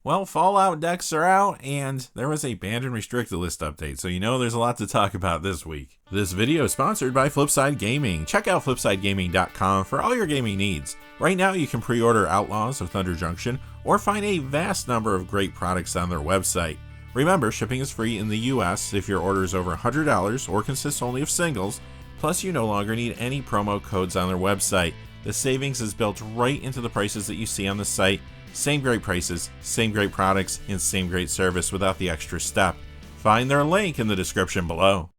Well, Fallout decks are out, and there was a banned and restricted list update, so there's a lot to talk about this week. This video is sponsored by Flipside Gaming. Check out flipsidegaming.com for all your gaming needs. Right now, you can pre-order Outlaws of Thunder Junction, or find a vast number of great products on their website. Remember, shipping is free in the US if your order is over $100 or consists only of singles, plus you no longer need any promo codes on their website. The savings is built right into the prices that you see on the site. Same great prices, same great products, and same great service without the extra step. Find their link in the description below.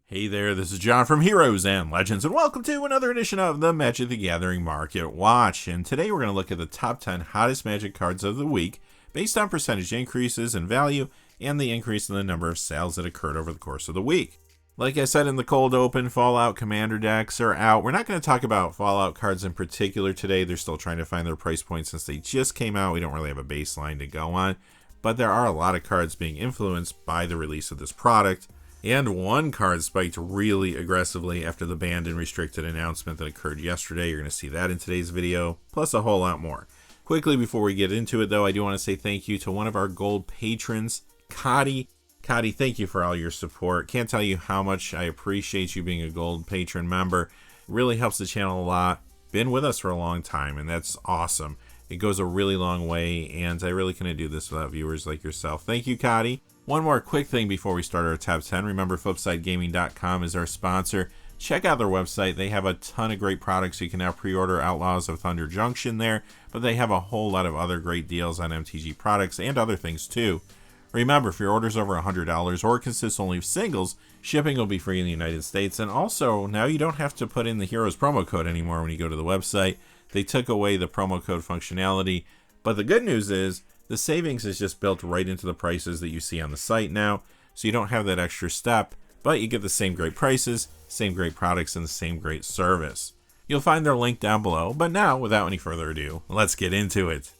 Hey there, this is John from Heroes and Legends, and welcome to another edition of the Magic the Gathering Market Watch. And today we're going to look at the top 10 hottest Magic cards of the week based on percentage increases in value and the increase in the number of sales that occurred over the course of the week. Like I said in the cold open, Fallout Commander decks are out. We're not going to talk about Fallout cards in particular today. They're still trying to find their price point since they just came out. We don't really have a baseline to go on. But there are a lot of cards being influenced by the release of this product. And one card spiked really aggressively after the banned and restricted announcement that occurred yesterday. You're going to see that in today's video, plus a whole lot more. Quickly before we get into it though, I do want to say thank you to one of our gold patrons, Coty. Coty, thank you for all your support. Can't tell you how much I appreciate you being a gold patron member. It really helps the channel a lot. Been with us for a long time, and that's awesome. It goes a really long way, and I really couldn't do this without viewers like yourself. Thank you, Coty. One more quick thing before we start our top 10. Remember, FlipsideGaming.com is our sponsor. Check out their website. They have a ton of great products. You can now pre-order Outlaws of Thunder Junction there, but they have a whole lot of other great deals on MTG products and other things too. Remember, if your order's over $100 or consists only of singles, shipping will be free in the United States. And also, now you don't have to put in the Heroes promo code anymore when you go to the website. They took away the promo code functionality. But the good news is, the savings is just built right into the prices that you see on the site now. So you don't have that extra step, but you get the same great prices, same great products, and the same great service. You'll find their link down below. But now, without any further ado, let's get into it.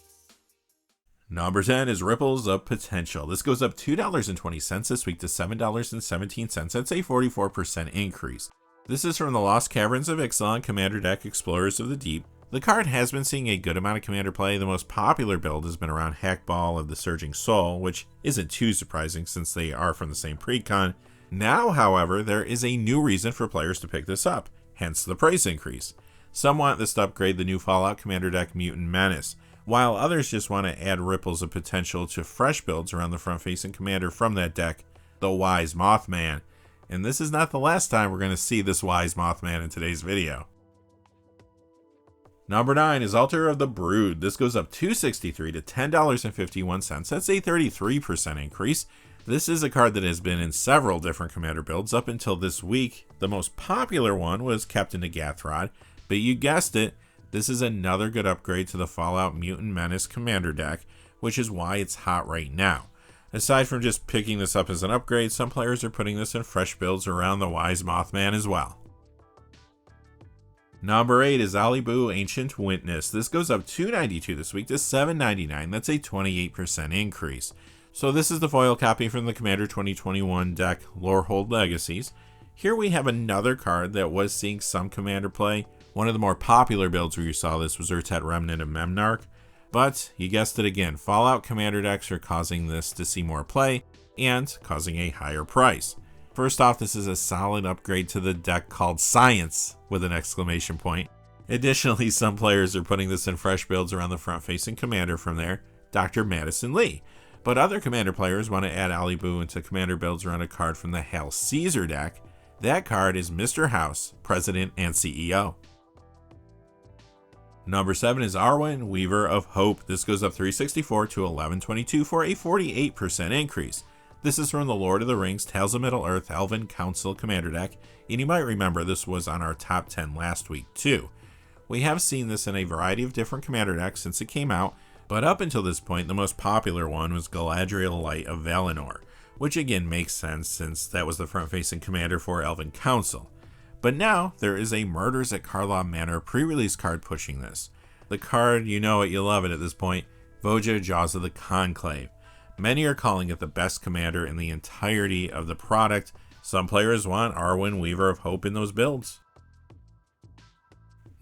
Number 10 is Ripples of Potential. This goes up $2.20 this week to $7.17. That's a 44% increase. This is from the Lost Caverns of Ixalan Commander deck Explorers of the Deep. The card has been seeing a good amount of Commander play. The most popular build has been around Hackball of the Surging Soul, which isn't too surprising since they are from the same precon. Now, however, there is a new reason for players to pick this up, hence the price increase. Some want this to upgrade the new Fallout Commander deck Mutant Menace, while others just want to add Ripples of Potential to fresh builds around the front-facing commander from that deck, the Wise Mothman. And this is not the last time we're going to see this Wise Mothman in today's video. Number 9 is Altar of the Brood. This goes up $2.63 to $10.51. That's a 33% increase. This is a card that has been in several different commander builds up until this week. The most popular one was Captain Nagathrod, but you guessed it, this is another good upgrade to the Fallout Mutant Menace Commander deck, which is why it's hot right now. Aside from just picking this up as an upgrade, some players are putting this in fresh builds around the Wise Mothman as well. Number 8 is Alibu Ancient Witness. This goes up $2.92 this week to $7.99. That's a 28% increase. So this is the foil copy from the Commander 2021 deck Lorehold Legacies. Here we have another card that was seeing some Commander play. One of the more popular builds where you saw this was Urtet Remnant of Memnarch, but you guessed it again, Fallout Commander decks are causing this to see more play and causing a higher price. First off, this is a solid upgrade to the deck called Science with an exclamation point. Additionally, some players are putting this in fresh builds around the front-facing commander from there, Dr. Madison Lee. But other Commander players want to add Alibu into Commander builds around a card from the Hail Caesar deck. That card is Mr. House, President and CEO. Number 7 is Arwen, Weaver of Hope. This goes up $3.64 to $11.22 for a 48% increase. This is from the Lord of the Rings Tales of Middle-earth Elven Council Commander deck, and you might remember this was on our top 10 last week too. We have seen this in a variety of different Commander decks since it came out, but up until this point the most popular one was Galadriel Light of Valinor, which again makes sense since that was the front-facing commander for Elven Council. But now, there is a Murders at Karlov Manor pre-release card pushing this. The card, you know it, you love it at this point, Voja Jaws of the Conclave. Many are calling it the best commander in the entirety of the product. Some players want Arwen, Weaver of Hope in those builds.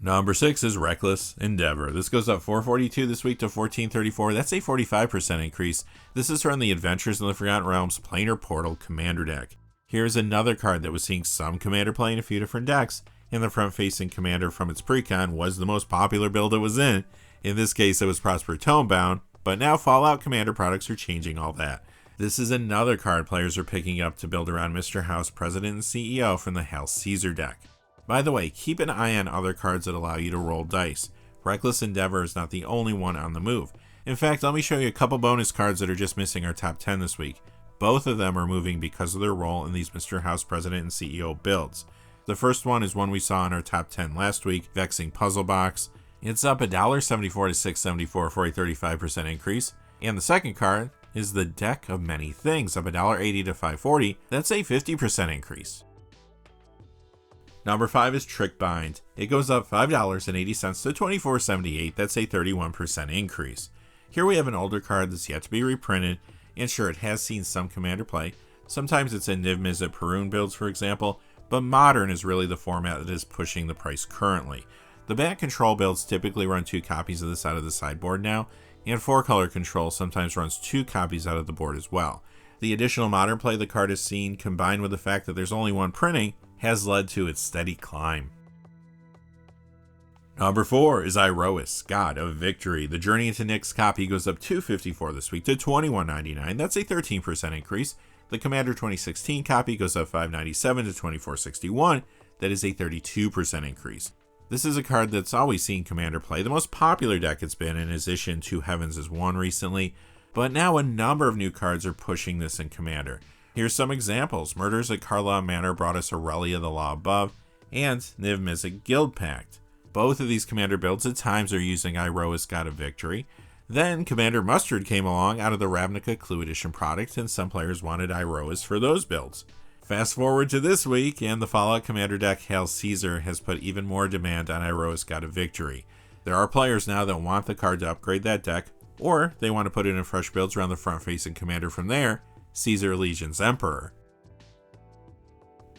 Number 6 is Reckless Endeavor. This goes up 442 this week to 1434. That's a 45% increase. This is from the Adventures in the Forgotten Realms Planar Portal Commander deck. Here's another card that was seeing some Commander play in a few different decks, and the front-facing Commander from its precon was the most popular build it was in. In this case, it was Prosper Tomebound, but now Fallout Commander products are changing all that. This is another card players are picking up to build around Mr. House President and CEO from the Hail Caesar deck. By the way, keep an eye on other cards that allow you to roll dice. Reckless Endeavor is not the only one on the move. In fact, let me show you a couple bonus cards that are just missing our top 10 this week. Both of them are moving because of their role in these Mr. House President and CEO builds. The first one is one we saw in our top 10 last week, Vexing Puzzle Box. It's up $1.74 to $6.74 for a 35% increase. And the second card is the Deck of Many Things, up $1.80 to $5.40. That's a 50% increase. Number 5 is Trick Bind. It goes up $5.80 to $24.78. That's a 31% increase. Here we have an older card that's yet to be reprinted, and sure, it has seen some Commander play. Sometimes it's in Niv Mizzet Perun builds, for example, but Modern is really the format that is pushing the price currently. The back control builds typically run 2 copies of this out of the sideboard now, and 4-color control sometimes runs 2 copies out of the board as well. The additional Modern play the card has seen, combined with the fact that there's only one printing, has led to its steady climb. Number 4 is Iroas, God of Victory. The Journey into Nyx copy goes up $2.54 this week to $21.99. That's a 13% increase. The Commander 2016 copy goes up $5.97 to $24.61. That is a 32% increase. This is a card that's always seen Commander play. The most popular deck it's been in is issued 2 Heavens as 1 recently, but now a number of new cards are pushing this in Commander. Here's some examples. Murders at Karlov Manor brought us Aurelia the Law Above, and Niv Mizzet Guild Pact. Both of these Commander builds at times are using Iroas, God of Victory. Then Commander Mustard came along out of the Ravnica Clue Edition product, and some players wanted Iroas for those builds. Fast forward to this week, and the Fallout Commander deck Hail Caesar has put even more demand on Iroas, God of Victory. There are players now that want the card to upgrade that deck, or they want to put it in fresh builds around the front-facing Commander from there, Caesar Legion's Emperor.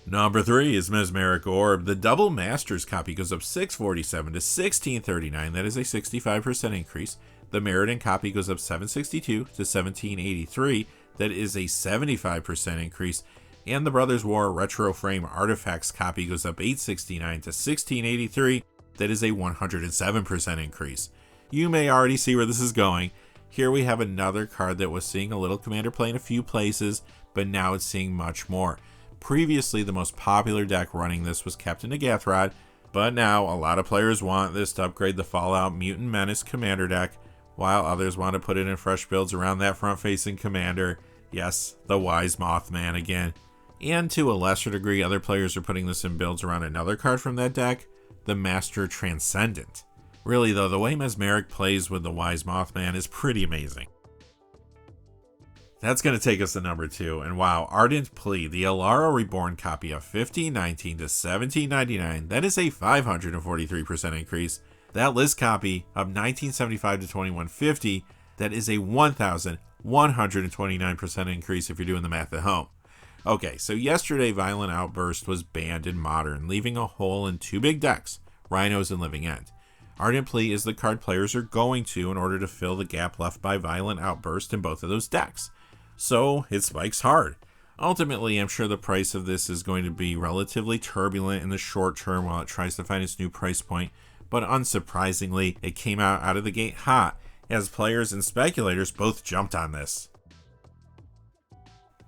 Number 3 is Mesmeric Orb. The Double Masters copy goes up $6.47 to $16.39. That is a 65% increase. The Meriden copy goes up $7.62 to $17.83. That is a 75% increase. And the Brothers War Retro Frame Artifacts copy goes up $8.69 to $16.83. That is a 107% increase. You may already see where this is going. Here we have another card that was seeing a little Commander play in a few places, but now it's seeing much more. Previously, the most popular deck running this was Captain Agathrod, but now a lot of players want this to upgrade the Fallout Mutant Menace Commander deck, while others want to put it in fresh builds around that front-facing Commander. Yes, the Wise Mothman again. And to a lesser degree, other players are putting this in builds around another card from that deck, the Master Transcendent. Really though, the way Mesmeric plays with the Wise Mothman is pretty amazing. That's going to take us to number 2, and wow, Ardent Plea, the Alara Reborn copy of $15.19 to $17.99. That is a 543% increase. That list copy of $19.75 to $21.50. That is a 1,129% increase if you're doing the math at home. Okay, so yesterday Violent Outburst was banned in Modern, leaving a hole in 2 big decks, Rhinos and Living End. Ardent Plea is the card players are going to in order to fill the gap left by Violent Outburst in both of those decks. So it spikes hard. Ultimately, I'm sure the price of this is going to be relatively turbulent in the short term while it tries to find its new price point, but unsurprisingly, it came out of the gate hot, as players and speculators both jumped on this.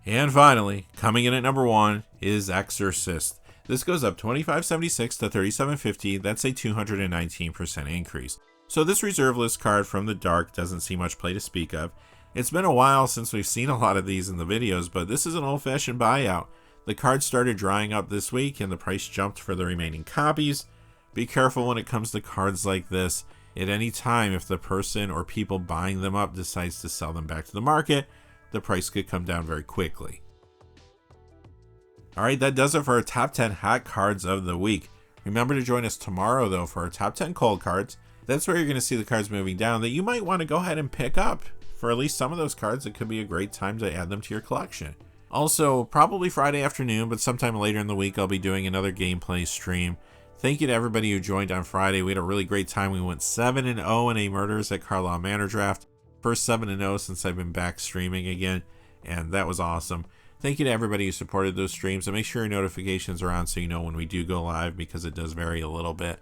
And finally, coming in at number 1 is Exorcist. This goes up $25.76 to $37.50. That's a 219% increase. So this reserve list card from the Dark doesn't see much play to speak of. It's been a while since we've seen a lot of these in the videos, but this is an old-fashioned buyout. The card started drying up this week and the price jumped for the remaining copies. Be careful when it comes to cards like this. At any time, if the person or people buying them up decides to sell them back to the market, the price could come down very quickly. Alright, that does it for our top 10 hot cards of the week. Remember to join us tomorrow, though, for our top 10 cold cards. That's where you're going to see the cards moving down that you might want to go ahead and pick up. For at least some of those cards, it could be a great time to add them to your collection. Also, probably Friday afternoon, but sometime later in the week, I'll be doing another gameplay stream. Thank you to everybody who joined on Friday. We had a really great time. We went 7-0 in a Murders at Karlov Manor draft. First 7-0 since I've been back streaming again, and that was awesome. Thank you to everybody who supported those streams, and make sure your notifications are on so you know when we do go live, because it does vary a little bit.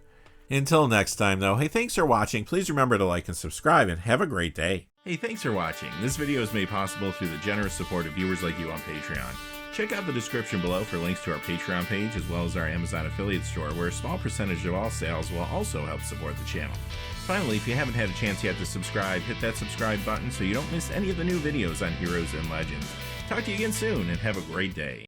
Until next time, though, hey, thanks for watching. Please remember to like and subscribe, and have a great day. Hey, thanks for watching. This video is made possible through the generous support of viewers like you on Patreon. Check out the description below for links to our Patreon page, as well as our Amazon affiliate store, where a small percentage of all sales will also help support the channel. Finally, if you haven't had a chance yet to subscribe, hit that subscribe button so you don't miss any of the new videos on Heroes and Legends. Talk to you again soon, and have a great day.